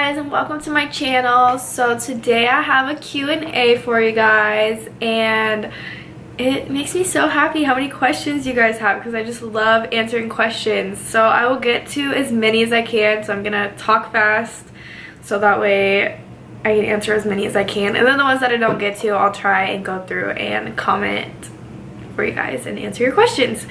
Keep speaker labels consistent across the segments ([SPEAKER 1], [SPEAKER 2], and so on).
[SPEAKER 1] guys, and welcome to my channel. So today I have a Q&A for you guys, and it makes me so happy how many questions you guys have because I just love answering questions. So I will get to as many as I can, so I'm gonna talk fast so that way I can answer as many as I can, and then the ones that I don't get to, I'll try and go through and comment for you guys and answer your questions.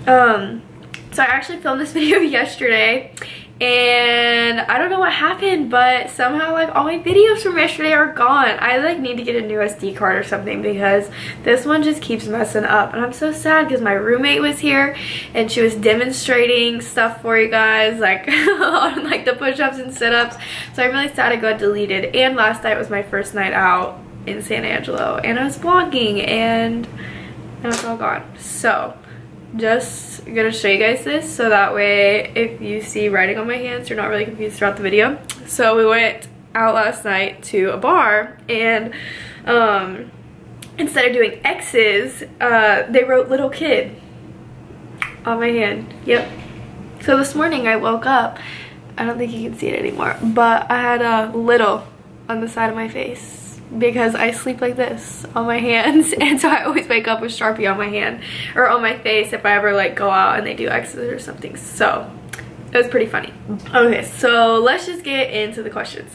[SPEAKER 1] So I actually filmed this video yesterday, and I don't know what happened, but somehow like all my videos from yesterday are gone. I like need to get a new SD card or something because this one just keeps messing up, and I'm so sad because my roommate was here and she was demonstrating stuff for you guys, like on like the push-ups and sit-ups. So I'm really sad it got deleted. And last night was my first night out in San Angelo, and I was vlogging, and now it's all gone. So just gonna show you guys this so that way if you see writing on my hands you're not really confused throughout the video. So we went out last night to a bar, and instead of doing X's, they wrote little kid on my hand. Yep. So this morning I woke up, I don't think you can see it anymore, but I had a little on the side of my face because I sleep like this on my hands, and so I always wake up with Sharpie on my hand or on my face if I ever like go out and they do X's or something. So it was pretty funny. Okay, so let's just get into the questions.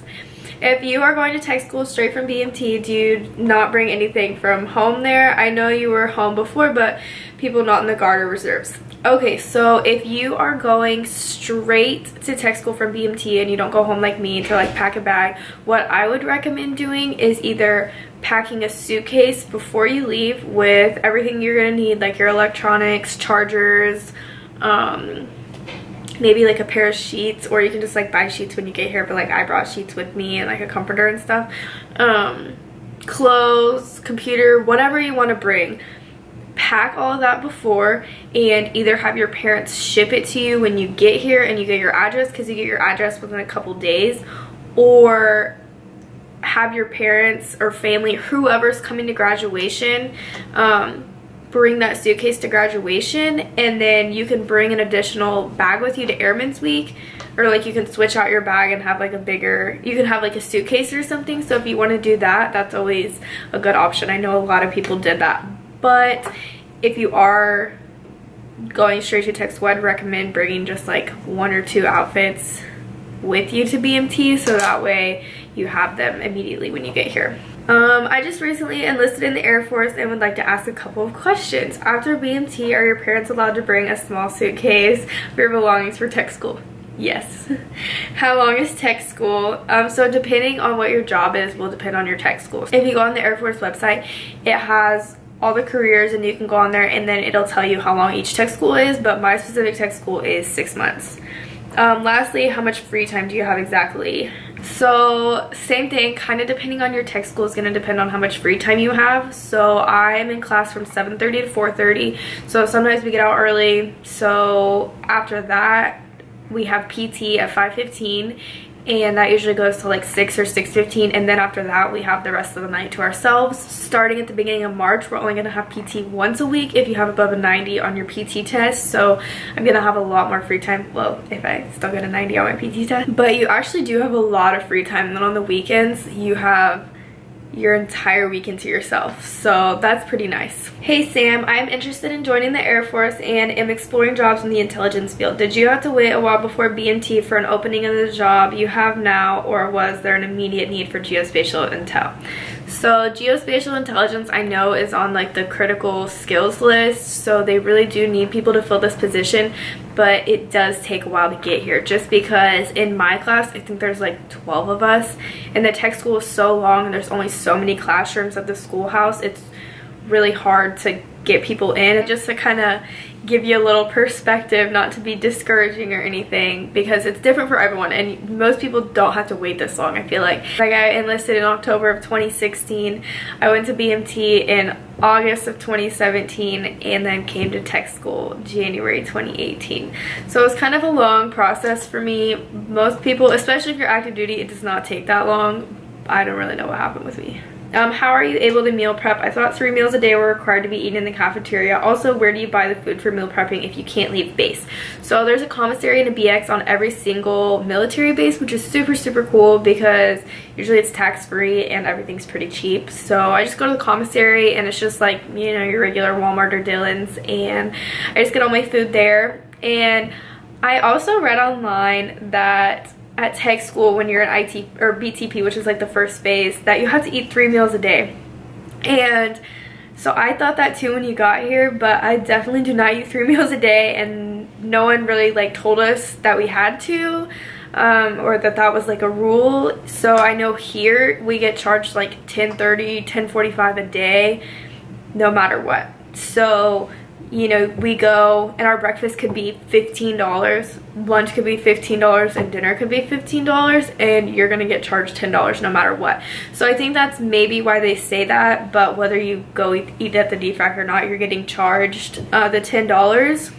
[SPEAKER 1] If you are going to tech school straight from BMT, do you not bring anything from home there? I know you were home before, but people not in the Guard or reserves. Okay, so if you are going straight to tech school from BMT and you don't go home like me to like pack a bag, what I would recommend doing is either packing a suitcase before you leave with everything you're gonna need, like your electronics, chargers, maybe like a pair of sheets, or you can just like buy sheets when you get here, but like I brought sheets with me and like a comforter and stuff, clothes, computer, whatever you want to bring. Pack all of that before, and either have your parents ship it to you when you get here and you get your address, because you get your address within a couple days, or have your parents or family, whoever's coming to graduation, bring that suitcase to graduation, and then you can bring an additional bag with you to Airman's Week, or like you can switch out your bag and have like a bigger, you can have like a suitcase or something. So if you want to do that, that's always a good option. I know a lot of people did that. But if you are going straight to tech school, I'd recommend bringing just like 1 or 2 outfits with you to BMT, so that way you have them immediately when you get here. I just recently enlisted in the Air Force and would like to ask a couple of questions. After BMT, are your parents allowed to bring a small suitcase for your belongings for tech school? Yes. How long is tech school? So depending on what your job is will depend on your tech school. If you go on the Air Force website, it has all the careers, and you can go on there and then it'll tell you how long each tech school is, but my specific tech school is 6 months. Lastly, how much free time do you have exactly? So same thing, kind of depending on your tech school is going to depend on how much free time you have. So I'm in class from 7:30 to 4:30, so sometimes we get out early. So after that we have PT at 5:15, and that usually goes to like 6 or 6:15, and then after that we have the rest of the night to ourselves. Starting at the beginning of March, we're only going to have PT once a week if you have above a 90 on your PT test, so I'm going to have a lot more free time, well, if I still get a 90 on my PT test. But you actually do have a lot of free time, and then on the weekends you have your entire weekend to yourself, so that's pretty nice. Hey Sam, I'm interested in joining the Air Force and am exploring jobs in the intelligence field. Did you have to wait a while before BMT for an opening of the job you have now, or was there an immediate need for geospatial intel? So geospatial intelligence, I know, is on like the critical skills list, so they really do need people to fill this position, but it does take a while to get here, just because in my class I think there's like 12 of us, and the tech school is so long and there's only so many classrooms at the schoolhouse. It's really hard to get people in, and just to kind of give you a little perspective, not to be discouraging or anything, because it's different for everyone and most people don't have to wait this long. I feel like I enlisted in October of 2016, I went to BMT in August of 2017, and then came to tech school January 2018. So it was kind of a long process for me. Most people, especially if you're active duty, it does not take that long. I don't really know what happened with me. How are you able to meal prep? I thought 3 meals a day were required to be eaten in the cafeteria. Also, where do you buy the food for meal prepping if you can't leave base? So there's a commissary and a BX on every single military base, which is super, super cool because usually it's tax-free and everything's pretty cheap. So I just go to the commissary and it's just like, you know, your regular Walmart or Dillon's, and I just get all my food there. And I also read online that at tech school, when you're in IT or BTP, which is like the first phase, that you have to eat 3 meals a day. And so I thought that too when you got here, but I definitely do not eat 3 meals a day, and no one really like told us that we had to, or that was like a rule. So I know here we get charged like $10.30, $10.45 a day, no matter what. So, you know, we go and our breakfast could be $15, lunch could be $15, and dinner could be $15, and you're gonna get charged $10 no matter what. So I think that's maybe why they say that, but whether you go eat at the DFAC or not, you're getting charged the $10.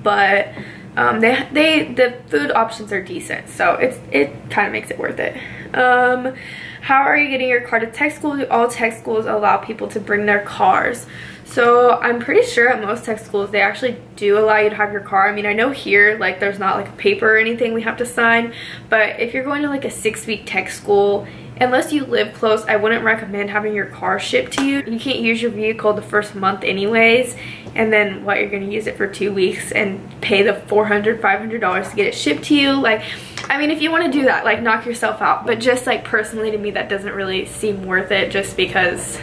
[SPEAKER 1] But the food options are decent, so it kind of makes it worth it. How are you getting your car to tech school? Do all tech schools allow people to bring their cars? So I'm pretty sure at most tech schools they actually do allow you to have your car. I mean, I know here like there's not like a paper or anything we have to sign, but if you're going to like a 6-week tech school, unless you live close, I wouldn't recommend having your car shipped to you. You can't use your vehicle the first month anyways, and then what, you're gonna use it for 2 weeks and pay the $400, $500 to get it shipped to you? Like, I mean, if you want to do that, like, knock yourself out, but just like personally to me that doesn't really seem worth it, just because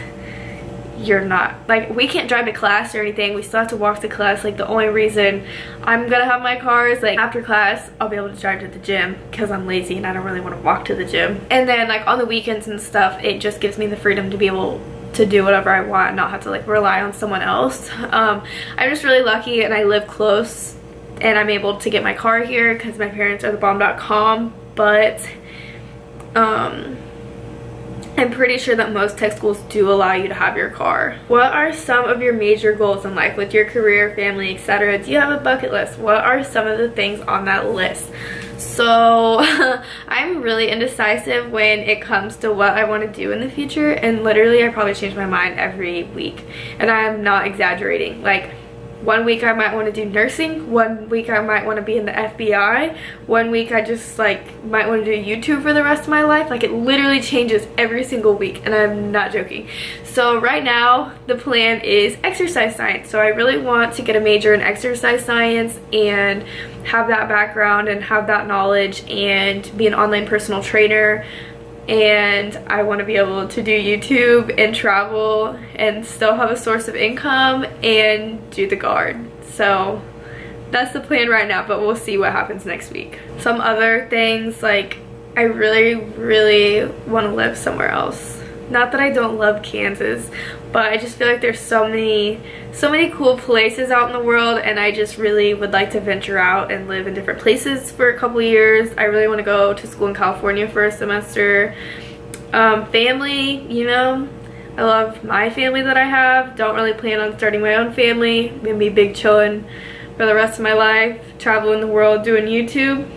[SPEAKER 1] you're not, like, we can't drive to class or anything. We still have to walk to class. Like, the only reason I'm gonna have my car is like after class I'll be able to drive to the gym because I'm lazy and I don't really want to walk to the gym. And then like on the weekends and stuff, it just gives me the freedom to be able to do whatever I want and not have to like rely on someone else. I'm just really lucky and I live close and I'm able to get my car here because my parents are thebomb.com. But I'm pretty sure that most tech schools do allow you to have your car. What are some of your major goals in life with your career, family, etc.? Do you have a bucket list? What are some of the things on that list? So I'm really indecisive when it comes to what I want to do in the future, and literally I probably change my mind every week, and I'm not exaggerating. Like, 1 week I might want to do nursing, 1 week I might want to be in the FBI, 1 week I just like might want to do YouTube for the rest of my life. Like, it literally changes every single week, and I'm not joking. So right now the plan is exercise science. So I really want to get a major in exercise science and have that background and have that knowledge and be an online personal trainer. And I want to be able to do YouTube and travel and still have a source of income and do the guard. So that's the plan right now, but we'll see what happens next week. Some other things, like, I really, really want to live somewhere else. Not that I don't love Kansas, but I just feel like there's so many cool places out in the world, and I just really would like to venture out and live in different places for a couple years. I really want to go to school in California for a semester. Family, you know, I love my family that I have. Don't really plan on starting my own family. I'm gonna be big chillin' for the rest of my life, traveling the world, doing YouTube.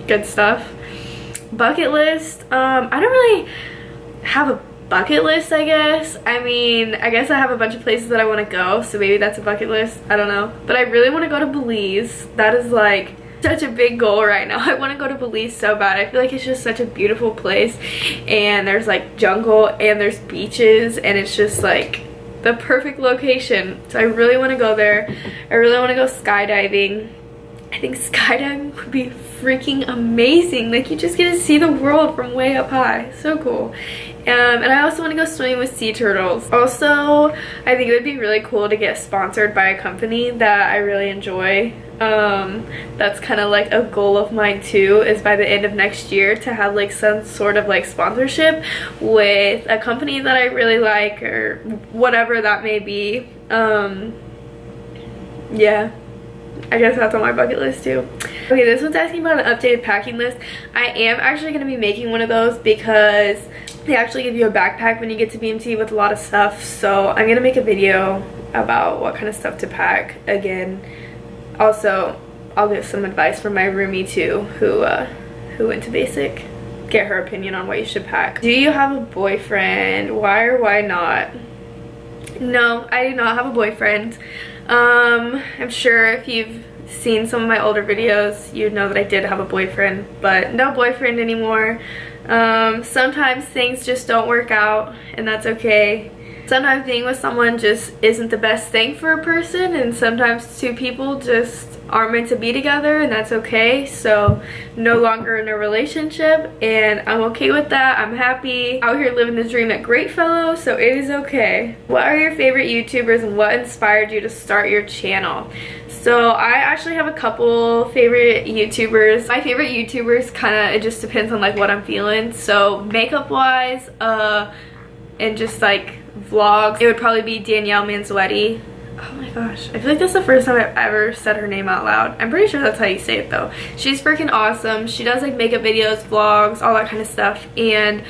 [SPEAKER 1] Good stuff. Bucket list, I don't really have a bucket list, I guess. I mean, I guess I have a bunch of places that I want to go, so maybe that's a bucket list. I don't know. But I really want to go to Belize. That is like such a big goal right now. I want to go to Belize so bad. I feel like it's just such a beautiful place, and there's like jungle and there's beaches, and it's just like the perfect location. So I really want to go there. I really want to go skydiving. I think skydiving would be freaking amazing. Like, you just get to see the world from way up high. So cool. And I also want to go swimming with sea turtles. Also, I think it would be really cool to get sponsored by a company that I really enjoy. That's kind of like a goal of mine too, is by the end of next year to have like some sort of like sponsorship with a company that I really like, or whatever that may be. Yeah, I guess that's on my bucket list too. Okay, this one's asking about an updated packing list. I am actually going to be making one of those because they actually give you a backpack when you get to BMT with a lot of stuff. So I'm going to make a video about what kind of stuff to pack again. Also, I'll give some advice from my roomie too, who went to basic. get her opinion on what you should pack. Do you have a boyfriend? Why or why not? No, I do not have a boyfriend. I'm sure if you've seen some of my older videos, you'd know that I did have a boyfriend, but no boyfriend anymore. Sometimes things just don't work out, and that's okay. Sometimes being with someone just isn't the best thing for a person, and sometimes two people just aren't meant to be together, and that's okay. So no longer in a relationship, and I'm okay with that. I'm happy out here living the dream at Greatfellow, so it is okay. What are your favorite YouTubers and what inspired you to start your channel? So I actually have a couple favorite YouTubers. My favorite YouTubers it just depends on like what I'm feeling. So makeup wise and just like vlogs, it would probably be Danielle Manzuetti. Oh my gosh, I feel like that's the first time I've ever said her name out loud. I'm pretty sure that's how you say it though. She's freaking awesome. She does like makeup videos, vlogs, all that kind of stuff, and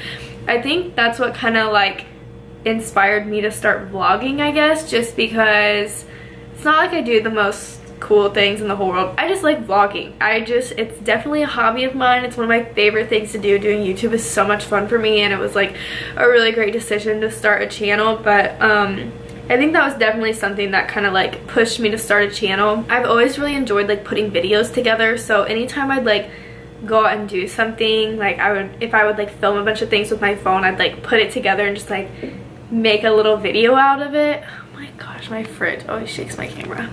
[SPEAKER 1] I think that's what kind of like inspired me to start vlogging, I guess, just because it's not like I do the most cool things in the whole world. I just like vlogging. It's definitely a hobby of mine. It's one of my favorite things to do. Doing YouTube is so much fun for me, and it was like a really great decision to start a channel. But I think that was definitely something that kind of like pushed me to start a channel. I've always really enjoyed like putting videos together, so anytime I'd like go out and do something, like if I would like film a bunch of things with my phone, I'd like put it together and just like make a little video out of it. Oh my gosh, my fridge always shakes my camera.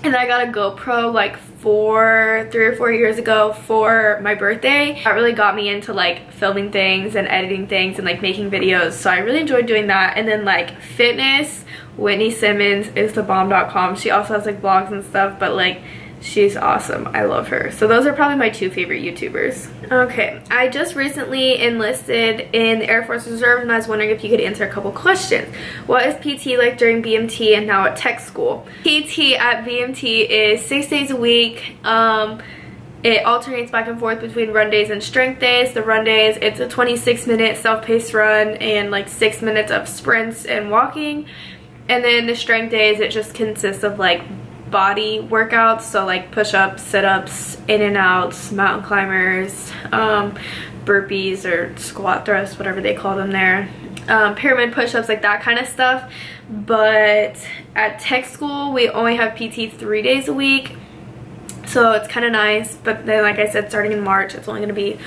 [SPEAKER 1] And I got a GoPro like 3 or 4 years ago for my birthday. That really got me into like filming things and editing things and like making videos, so I really enjoyed doing that. And then like fitness, Whitney Simmons is the bomb.com. She also has like vlogs and stuff, but like she's awesome. I love her. So those are probably my 2 favorite YouTubers. Okay, I just recently enlisted in the Air Force Reserve, and I was wondering if you could answer a couple questions. What is PT like during BMT and now at tech school? PT at BMT is 6 days a week. It alternates back and forth between run days and strength days. The run days, it's a 26-minute self-paced run and like 6 minutes of sprints and walking. And then the strength days, it just consists of like body workouts, so like push-ups, sit-ups, in and outs, mountain climbers, burpees or squat thrusts, whatever they call them there, pyramid push-ups, like that kind of stuff. But at tech school we only have PT 3 days a week, so it's kind of nice. But then like I said, starting in March, it's only going to be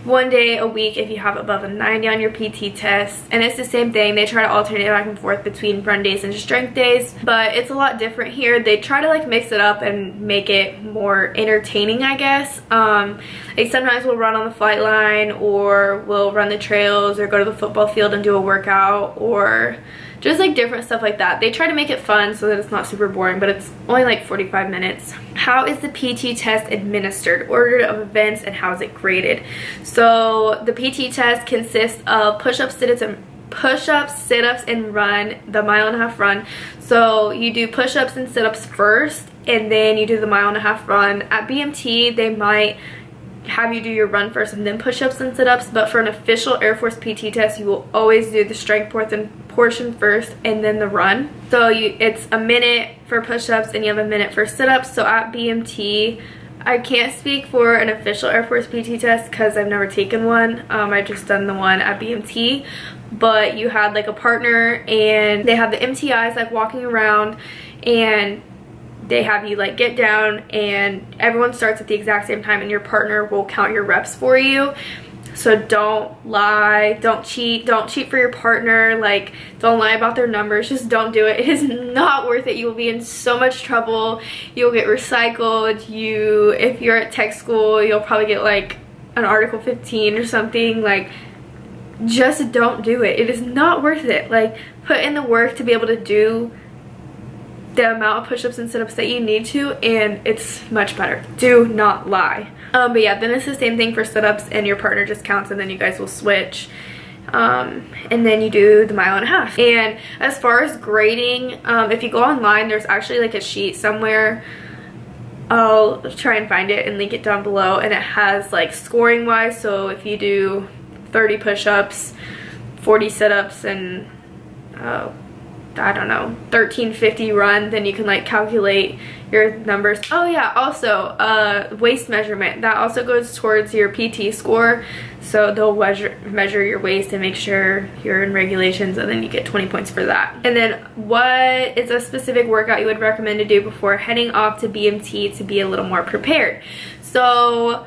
[SPEAKER 1] 1 day a week if you have above a 90 on your PT test. And it's the same thing. They try to alternate back and forth between run days and strength days, but it's a lot different here. They try to like mix it up and make it more entertaining, I guess. Like sometimes we'll run on the flight line, or we'll run the trails, or go to the football field and do a workout, or just like different stuff like that. They try to make it fun so that it's not super boring, but it's only like 45 minutes. How is the PT test administered? Order of events, and how is it graded? So the PT test consists of push-ups, sit-ups, and run, the 1.5 mile run. So you do push-ups and sit-ups first, and then you do the 1.5 mile run. At BMT, they might have you do your run first and then push-ups and sit-ups, but for an official Air Force PT test, you will always do the strength portion first and then the run. So it's a minute for push-ups and you have a minute for sit-ups. So at BMT, I can't speak for an official Air Force PT test because I've never taken one. I've just done the one at BMT, but you had like a partner, and they have the MTIs like walking around, and they have you like get down, and everyone starts at the exact same time, and your partner will count your reps for you. So don't lie, don't cheat for your partner, like don't lie about their numbers, just don't do it. It is not worth it. You will be in so much trouble. You'll get recycled. If you're at tech school, you'll probably get like an Article 15 or something. Like, just don't do it. It is not worth it. Like, put in the work to be able to do the amount of push-ups and sit-ups that you need to, and it's much better. Do not lie. But yeah, then it's the same thing for sit-ups, and your partner just counts, and then you guys will switch. And then you do the 1.5 miles. And as far as grading, if you go online, there's actually like a sheet somewhere. I'll try and find it and link it down below, and it has like scoring wise. So if you do 30 push-ups, 40 sit-ups, and I don't know, 1350 run, then you can like calculate your numbers. Oh yeah, also waist measurement, that also goes towards your PT score. So they'll measure your waist and make sure you're in regulations, and then you get 20 points for that. And then what is a specific workout you would recommend to do before heading off to BMT to be a little more prepared? So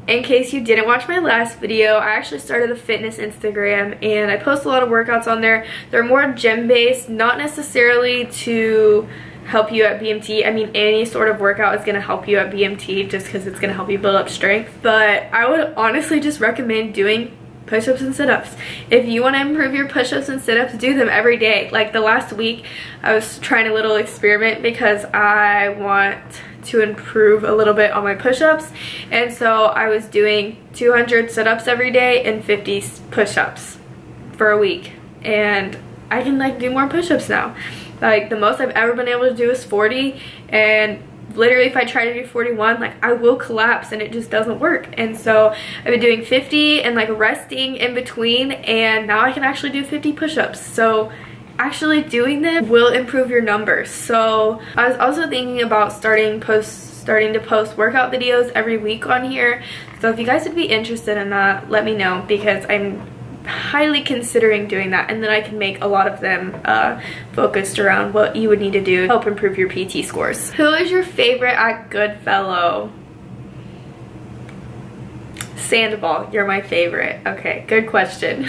[SPEAKER 1] in case you didn't watch my last video, I actually started a fitness Instagram and I post a lot of workouts on there. They're more gym based, not necessarily to help you at BMT. I mean, any sort of workout is going to help you at BMT just because it's going to help you build up strength. But I would honestly just recommend doing push-ups and sit-ups. If you want to improve your push-ups and sit-ups, do them every day. Like the last week, I was trying a little experiment because I want to improve a little bit on my push-ups. And so I was doing 200 sit-ups every day and 50 push-ups for a week. And I can like do more push-ups now. Like the most I've ever been able to do is 40, and literally if I try to do 41, like I will collapse and it just doesn't work. And so I've been doing 50 and like resting in between, and now I can actually do 50 push-ups. So actually doing them will improve your numbers. So I was also thinking about starting to post workout videos every week on here. So if you guys would be interested in that, let me know, because I'm highly considering doing that, and then I can make a lot of them focused around what you would need to do to help improve your PT scores. Who is your favorite at Goodfellow? Sandoval, you're my favorite. Okay, good question.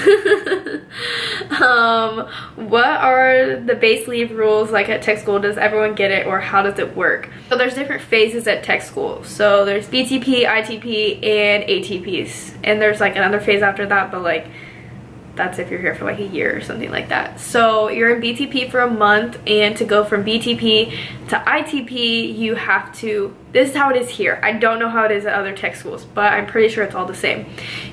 [SPEAKER 1] What are the base leave rules like at tech school? Does everyone get it, or how does it work? So there's different phases at tech school. So there's BTP, ITP, and ATPs, and there's like another phase after that, but like that's if you're here for like a year or something like that. So you're in BTP for a month, and to go from BTP to ITP, you have to, this is how it is here. I don't know how it is at other tech schools, but I'm pretty sure it's all the same.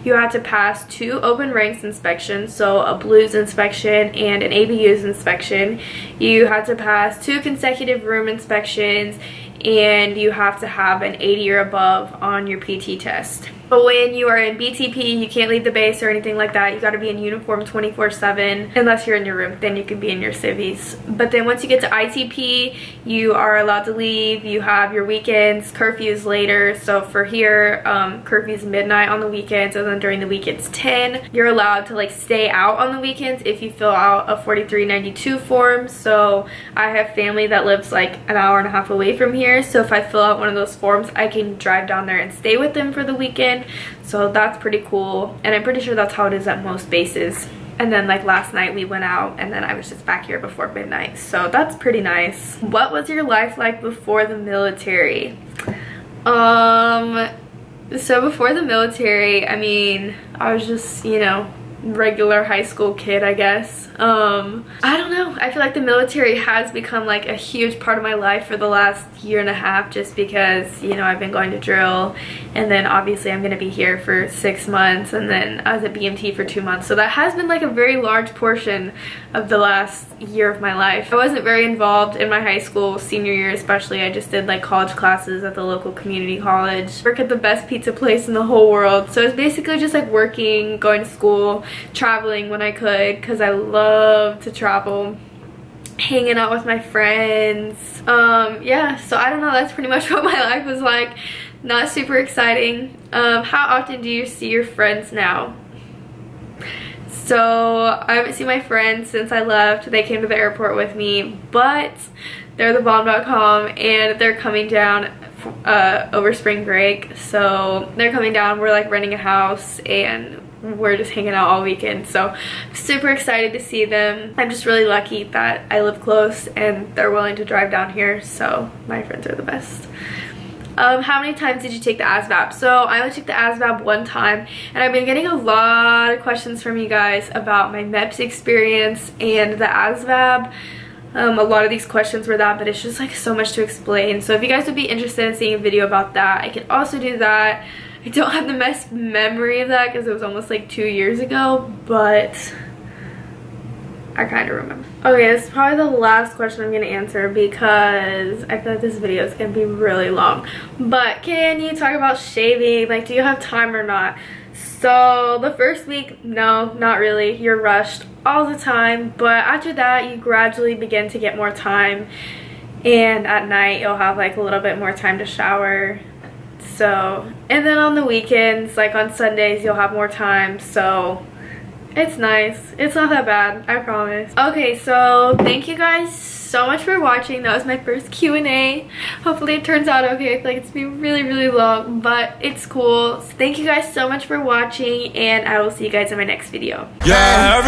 [SPEAKER 1] You have to pass 2 open ranks inspections, so a blues inspection and an ABUs inspection. You have to pass 2 consecutive room inspections, and you have to have an 80 or above on your PT test. But when you are in BTP, you can't leave the base or anything like that. You got to be in uniform 24/7 unless you're in your room, then you can be in your civvies. But then once you get to ITP, you are allowed to leave. You have your weekends, curfews later. So for here, curfew's midnight on the weekends, and then during the week it's 10. You're allowed to like stay out on the weekends if you fill out a 4392 form. So I have family that lives like an hour and a half away from here. So if I fill out one of those forms, I can drive down there and stay with them for the weekend. So that's pretty cool, and I'm pretty sure that's how it is at most bases. And then like last night we went out, and then I was just back here before midnight, so that's pretty nice. What was your life like before the military? So before the military, I mean, I was just, you know, regular high school kid, I guess. I don't know, I feel like the military has become like a huge part of my life for the last year and a half, just because, you know, I've been going to drill, and then obviously I'm gonna be here for 6 months, and then I was at BMT for 2 months, so that has been like a very large portion of the last year of my life. I wasn't very involved in my high school senior year especially. I just did like college classes at the local community college. Work at the best pizza place in the whole world, so it's basically just like working, going to school, traveling when I could, because I love to travel, hanging out with my friends. Yeah, so I don't know, that's pretty much what my life was like. Not super exciting. How often do you see your friends now? So I haven't seen my friends since I left. They came to the airport with me, but they're thebomb.com, and they're coming down over spring break. So they're coming down, we're like renting a house, and we're just hanging out all weekend. So I'm super excited to see them. I'm just really lucky that I live close and they're willing to drive down here, so my friends are the best. How many times did you take the ASVAB? So I only took the ASVAB 1 time, and I've been getting a lot of questions from you guys about my MEPS experience and the ASVAB. A lot of these questions were that, but it's just like so much to explain. So if you guys would be interested in seeing a video about that, I could also do that. I don't have the best memory of that because it was almost like 2 years ago, but I kind of remember. Okay, this is probably the last question I'm going to answer because I feel like this video is going to be really long. But can you talk about shaving? Like, do you have time or not? So the first week, no, not really. You're rushed all the time, but after that you gradually begin to get more time, and at night you'll have like a little bit more time to shower. So, and then on the weekends, like on Sundays, you'll have more time, so it's nice. It's not that bad, I promise. Okay, so thank you guys so much for watching. That was my first Q&A. Hopefully it turns out okay. I feel like it's been really long, but it's cool. So thank you guys so much for watching, and I will see you guys in my next video. Yeah,